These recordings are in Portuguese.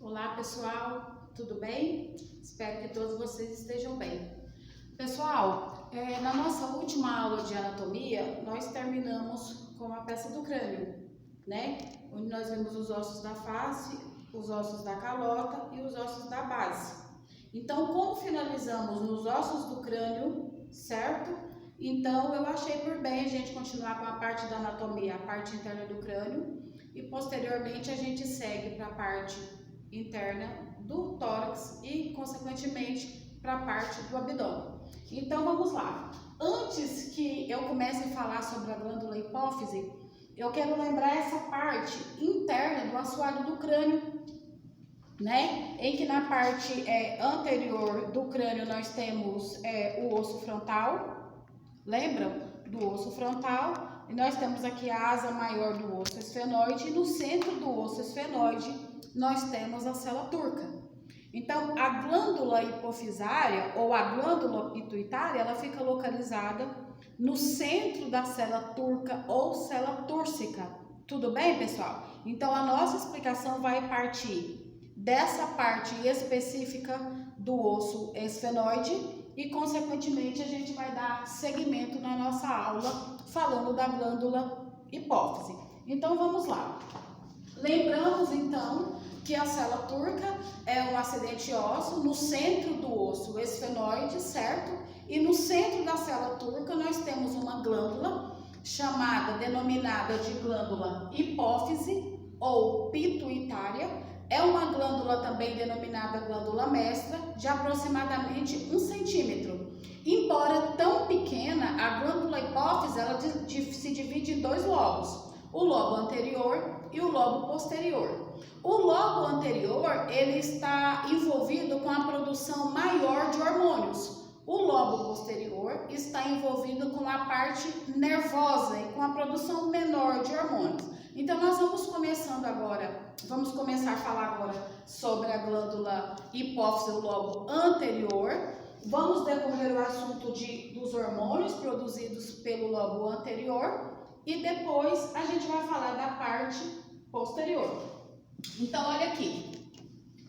Olá pessoal, tudo bem? Espero que todos vocês estejam bem. Pessoal, na nossa última aula de anatomia, nós terminamos com a peça do crânio, né? Onde nós vimos os ossos da face, os ossos da calota e os ossos da base. Então, como finalizamos nos ossos do crânio, certo? Então, eu achei por bem a gente continuar com a parte da anatomia, a parte interna do crânio, e posteriormente a gente segue para a parte interna do tórax e, consequentemente, para a parte do abdômen. Então, vamos lá. Antes que eu comece a falar sobre a glândula hipófise, eu quero lembrar essa parte interna do assoalho do crânio, né? Em que na parte anterior do crânio nós temos o osso frontal, lembram? Do osso frontal, e nós temos aqui a asa maior do osso esfenoide, e no centro do osso esfenoide nós temos a célula turca. Então, a glândula hipofisária ou a glândula pituitária, ela fica localizada no centro da célula turca ou célula túrcica. Tudo bem, pessoal? Então, a nossa explicação vai partir dessa parte específica do osso esfenoide e, consequentemente, a gente vai dar seguimento na nossa aula falando da glândula hipófise. Então, vamos lá. Lembramos, então, que a célula turca é um acidente ósseo no centro do osso esfenoide, certo? E no centro da célula turca nós temos uma glândula denominada de glândula hipófise ou pituitária. É uma glândula também denominada glândula mestra, de aproximadamente 1 centímetro. Embora tão pequena, a glândula hipófise ela se divide em dois lobos, o lobo anterior e o lobo posterior. O lobo anterior ele está envolvido com a produção maior de hormônios. O lobo posterior está envolvido com a parte nervosa e com a produção menor de hormônios. Então nós vamos começar a falar agora sobre a glândula hipófise, o lobo anterior. Vamos decorrer o assunto dos hormônios produzidos pelo lobo anterior e depois a gente vai falar da parte posterior. Então, olha aqui,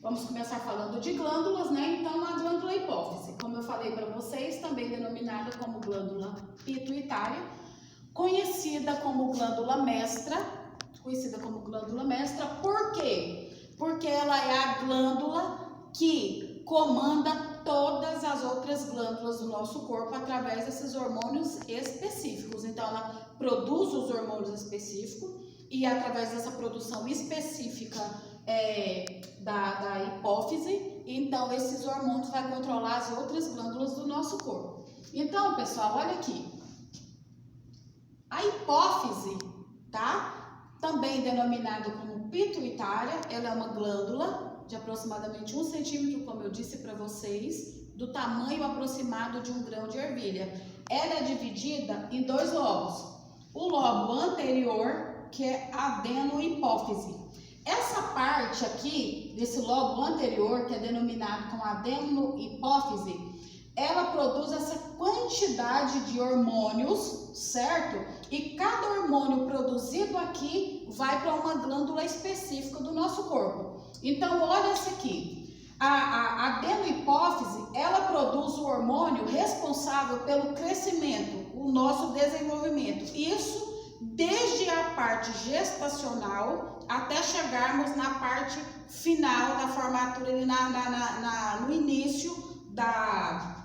vamos começar falando de glândulas, né? Então, a glândula hipófise, como eu falei para vocês, também denominada como glândula pituitária, conhecida como glândula mestra, por quê? Porque ela é a glândula que comanda todas as outras glândulas do nosso corpo através desses hormônios específicos. Então, ela produz os hormônios específicos e através dessa produção específica da hipófise, então esses hormônios vão controlar as outras glândulas do nosso corpo. Então, pessoal, olha aqui. A hipófise, tá? Também denominada como pituitária, ela é uma glândula de aproximadamente 1 centímetro, como eu disse para vocês, do tamanho aproximado de um grão de ervilha. Ela é dividida em dois lobos. O lobo anterior, que é a adenohipófise. Essa parte aqui, desse lobo anterior, que é denominado como adenohipófise, ela produz essa quantidade de hormônios, certo? E cada hormônio produzido aqui vai para uma glândula específica do nosso corpo. Então, olha essa aqui. A adenohipófise, ela produz o hormônio responsável pelo crescimento, o nosso desenvolvimento. Isso desde a parte gestacional até chegarmos na parte final da formatura, no início da...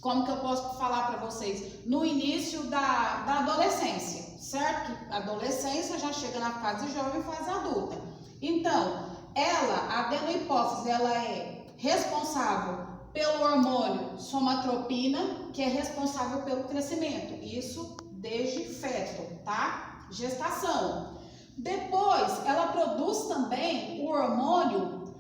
Como que eu posso falar para vocês? No início da adolescência, certo? A adolescência já chega na fase jovem e fase adulta. Então, a adenohipófise, ela é responsável pelo hormônio somatropina, que é responsável pelo crescimento. Isso desde feto, tá? Gestação. Depois, ela produz também o hormônio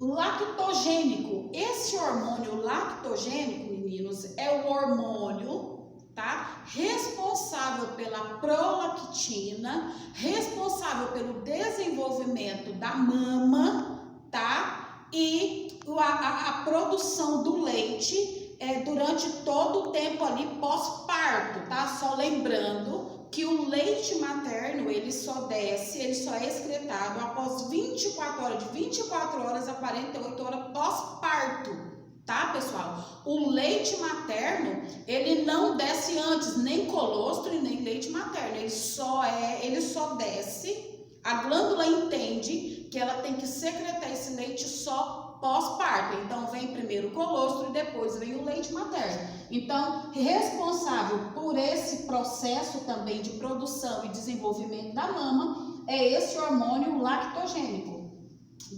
lactogênico. Esse hormônio lactogênico, meninos, é o hormônio, tá? Responsável pela prolactina, responsável pelo desenvolvimento da mama, tá? E a produção do leite durante todo o tempo ali pós-parto, tá? Só lembrando que o leite materno, ele só é excretado após 20 24 horas, de 24 horas a 48 horas pós-parto, tá, pessoal? O leite materno, ele não desce antes, nem colostro e nem leite materno, ele só desce, a glândula entende que ela tem que secretar esse leite só pós-parto. Então vem primeiro o colostro e depois vem o leite materno. Então, responsável por esse processo também de produção e desenvolvimento da mama é esse hormônio lactogênico.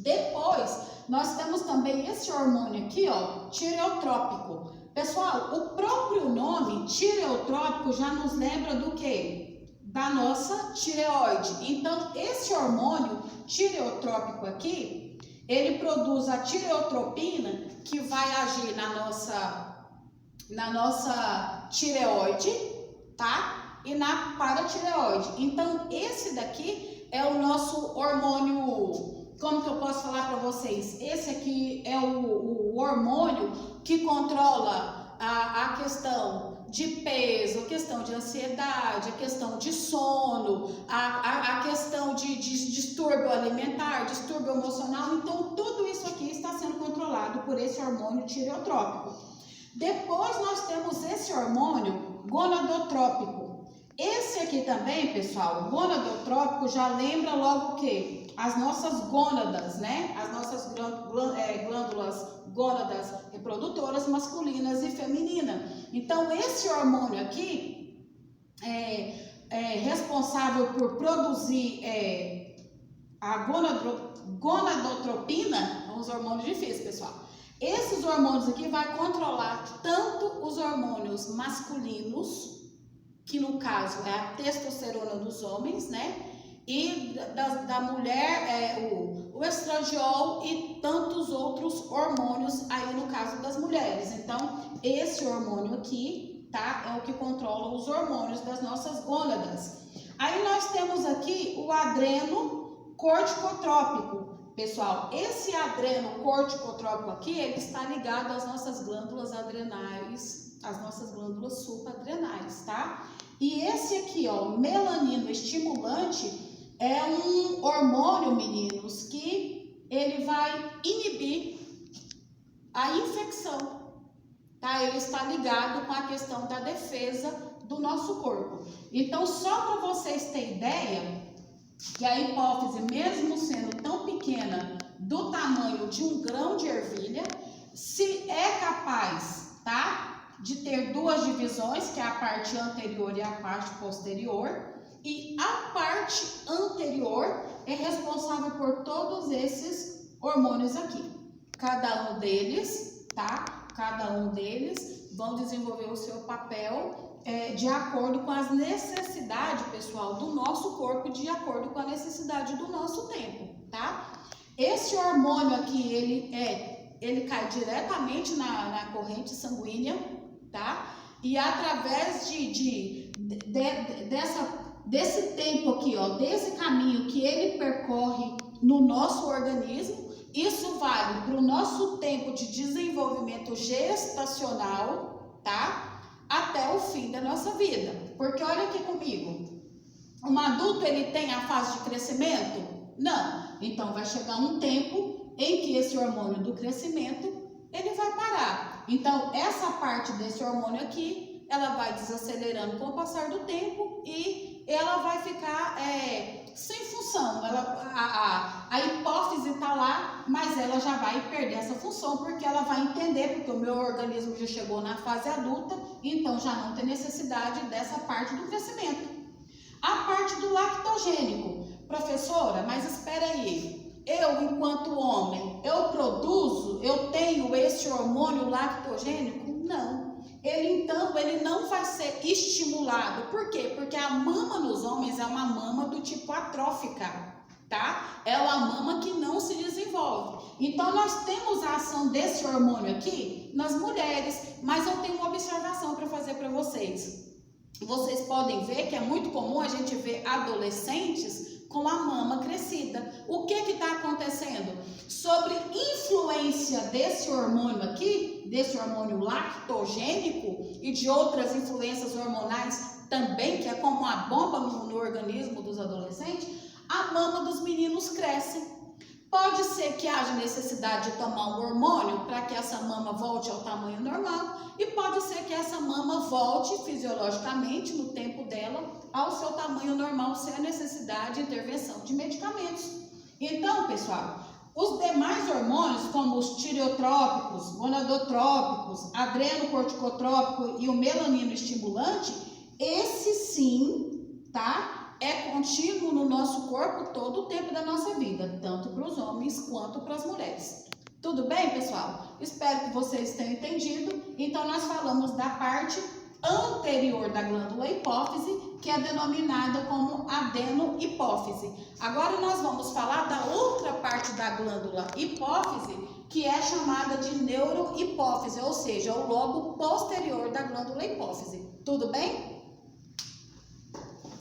Depois, nós temos também esse hormônio aqui, ó, tireotrópico. Pessoal, o próprio nome tireotrópico já nos lembra do quê? Da nossa tireoide. Então, esse hormônio tireotrópico aqui, ele produz a tireotropina, que vai agir na nossa tireoide, tá? E na paratireoide. Então, esse daqui é o nosso hormônio, como que eu posso falar para vocês? Esse aqui é o hormônio que controla a questão de peso, a questão de ansiedade, a questão de sono, a questão de distúrbio alimentar, distúrbio emocional. Então, tudo isso aqui está sendo controlado por esse hormônio tireotrópico. Depois, nós temos esse hormônio gonadotrópico. Esse aqui também, pessoal, o gonadotrópico já lembra logo o quê? As nossas gônadas, né? As nossas glândulas gônadas reprodutoras masculinas e femininas. Então, esse hormônio aqui é responsável por produzir a gonadotropina, uns hormônios difíceis, pessoal. Esses hormônios aqui vai controlar tanto os hormônios masculinos, que no caso é a testosterona dos homens, né? E da mulher o estradiol e tantos outros hormônios aí no caso das mulheres. Então, esse hormônio aqui, tá? É o que controla os hormônios das nossas gônadas. Aí nós temos aqui o adrenocorticotrópico. Pessoal, esse adrenocorticotrópico aqui, ele está ligado às nossas glândulas adrenais, às nossas glândulas supraadrenais, tá? E esse aqui, ó, melanino estimulante, é um hormônio, meninos, que ele vai inibir a infecção, tá? Ele está ligado com a questão da defesa do nosso corpo. Então, só para vocês terem ideia, que a hipófise, mesmo sendo tão pequena, do tamanho de um grão de ervilha, se é capaz, tá? De ter duas divisões, que é a parte anterior e a parte posterior, e a parte anterior é responsável por todos esses hormônios aqui. Cada um deles, tá? Cada um deles vão desenvolver o seu papel de acordo com as necessidades, pessoal, do nosso corpo, de acordo com a necessidade do nosso tempo, tá? Esse hormônio aqui, ele cai diretamente na corrente sanguínea, tá? E através desse tempo aqui, ó, desse caminho que ele percorre no nosso organismo, isso vale para o nosso tempo de desenvolvimento gestacional, tá? Até o fim da nossa vida. Porque olha aqui comigo, um adulto, ele tem a fase de crescimento? Não. Então vai chegar um tempo em que esse hormônio do crescimento, ele vai parar. Então essa parte desse hormônio aqui, ela vai desacelerando com o passar do tempo e ela vai ficar sem função. A hipófise está lá, mas ela já vai perder essa função, porque ela vai entender, porque o meu organismo já chegou na fase adulta, então já não tem necessidade dessa parte do crescimento. A parte do lactogênico. Professora, mas espera aí, eu enquanto homem, eu tenho esse hormônio lactogênico? Não. Ele não vai ser estimulado. Por quê? Porque a mama nos homens é uma mama do tipo atrófica, tá? É uma mama que não se desenvolve. Então, nós temos a ação desse hormônio aqui nas mulheres, mas eu tenho uma observação para fazer para vocês. Vocês podem ver que é muito comum a gente ver adolescentes com a mama crescida. O que está acontecendo? Sobre influência desse hormônio aqui, desse hormônio lactogênico e de outras influências hormonais também, que é como uma bomba no organismo dos adolescentes, a mama dos meninos cresce. Pode ser que haja necessidade de tomar um hormônio para que essa mama volte ao tamanho normal e pode ser que essa mama volte fisiologicamente no tempo dela ao seu tamanho normal sem a necessidade de intervenção de medicamentos. Então, pessoal, os demais hormônios, como os tireotrópicos, gonadotrópicos, adrenocorticotrópico e o melanino estimulante, esse sim, tá? É contínuo no nosso corpo todo o tempo da nossa vida, tanto para os homens quanto para as mulheres. Tudo bem, pessoal? Espero que vocês tenham entendido. Então, nós falamos da parte anterior da glândula hipófise, que é denominada como adenohipófise. Agora, nós vamos falar da outra parte da glândula hipófise, que é chamada de neurohipófise, ou seja, o lobo posterior da glândula hipófise. Tudo bem?